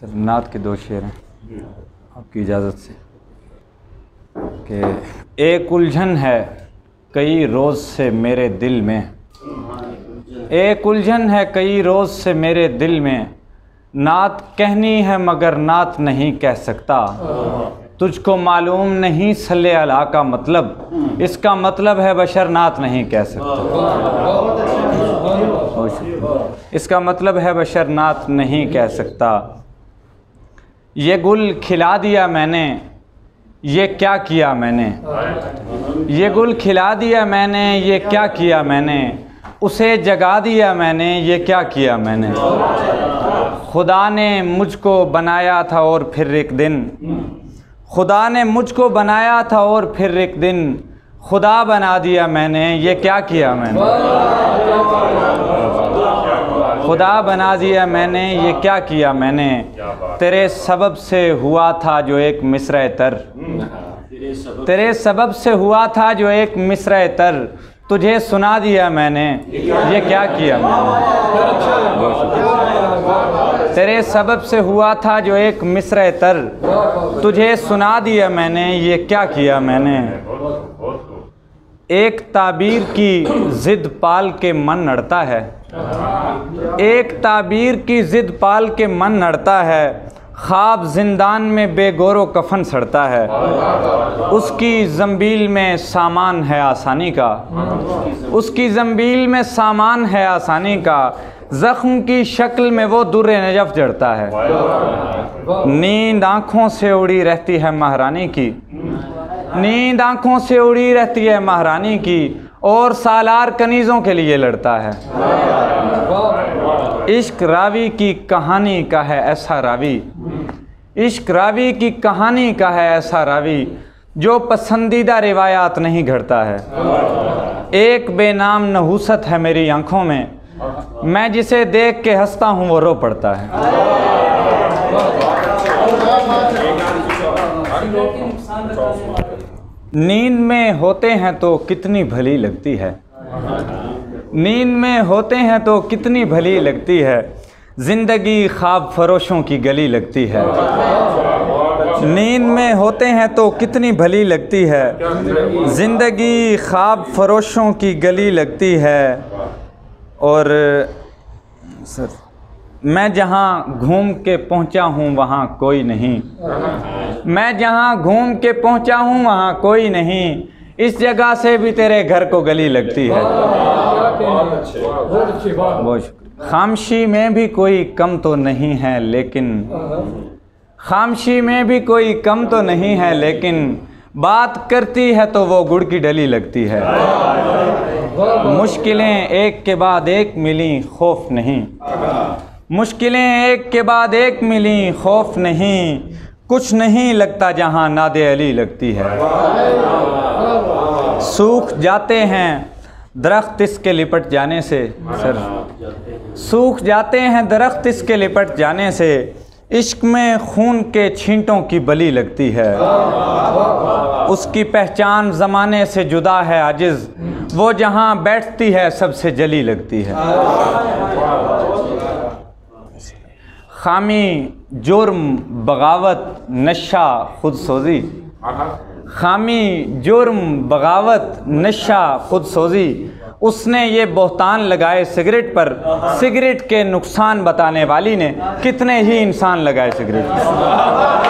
Sir नात के दो शेर हैं आपकी इजाज़त से कि एक उलझन है कई रोज़ से मेरे दिल में, एक उलझन है कई रोज़ से मेरे दिल में, नात कहनी है मगर नात नहीं कह सकता। तुझको मालूम नहीं सल्ले अला का मतलब, इसका मतलब है बशर नात नहीं कह सकता। इसका मतलब है बशर नात नहीं कह सकता। ये गुल खिला दिया मैंने, ये क्या किया मैंने, ये गुल खिला दिया मैंने, ये क्या किया मैंने, उसे जगा दिया मैंने, ये क्या किया मैंने। खुदा ने मुझको बनाया था और फिर एक दिन, खुदा ने मुझको बनाया था और फिर एक दिन खुदा बना दिया मैंने, ये क्या किया मैंने। खुदा बना दिया मैंने, ये क्या किया मैंने। तेरे सबब से हुआ था जो एक मिसरे तर, तेरे सबब से हुआ था जो एक मिसरे तर, तुझे सुना दिया मैंने, ये क्या किया मैंने। तेरे सबब से हुआ था जो एक मिसरे तर, तुझे सुना दिया मैंने, ये क्या किया मैंने। एक ताबीर की ज़िद पाल के मन अड़ता है, एक ताबीर की ज़िद पाल के मन अड़ता है, ख्वाब जिंदान में बेगोरो कफन सड़ता है। उसकी ज़ंबील में सामान है आसानी का, उसकी ज़ंबील में सामान है आसानी का, ज़ख्म की शक्ल में वो दुर्रे नजफ़ जड़ता है। नींद आँखों से उड़ी रहती है महारानी की, नींद आँखों से उड़ी रहती है महारानी की, और सालार कनीज़ों के लिए लड़ता है। इश्क रावी की कहानी का है ऐसा रावी, इश्क रावी की कहानी का है ऐसा रावी, जो पसंदीदा रिवायात नहीं घड़ता है। एक बेनाम नहूसत है मेरी आँखों में, मैं जिसे देख के हंसता हूँ वो रो पड़ता है। नींद में होते हैं तो कितनी भली लगती है, नींद में होते हैं तो कितनी भली लगती है, ज़िंदगी ख्वाब फरोशों की गली लगती है। नींद में होते हैं तो कितनी भली लगती है, ज़िंदगी ख्वाब फरोशों की गली लगती है। और सर मैं जहाँ घूम के पहुँचा हूँ वहाँ कोई नहीं, मैं जहाँ घूम के पहुँचा हूँ वहाँ कोई नहीं, इस जगह से भी तेरे घर को गली लगती है। खामोशी में भी कोई कम तो नहीं है लेकिन, खामोशी में भी कोई कम तो नहीं है लेकिन, बात करती है तो वो गुड़ की डली लगती है। मुश्किलें एक के बाद एक मिली खौफ नहीं, मुश्किलें एक के बाद एक मिली खौफ नहीं, कुछ नहीं लगता जहाँ नादे अली लगती है। सूख जाते हैं दरख्त इसके लिपट जाने से, सर सूख जाते हैं दरख्त इसके लिपट जाने से, इश्क में खून के छींटों की बली लगती है। उसकी पहचान ज़माने से जुदा है आजिज़, वो जहाँ बैठती है सबसे जली लगती है। खामी जुर्म बगावत नशा खुद सोजी, खामी जुर्म बगावत नशा खुद सोजी, उसने ये बोहतान लगाए सिगरेट पर, सिगरेट के नुकसान बताने वाली ने कितने ही इंसान लगाए सिगरेट पर।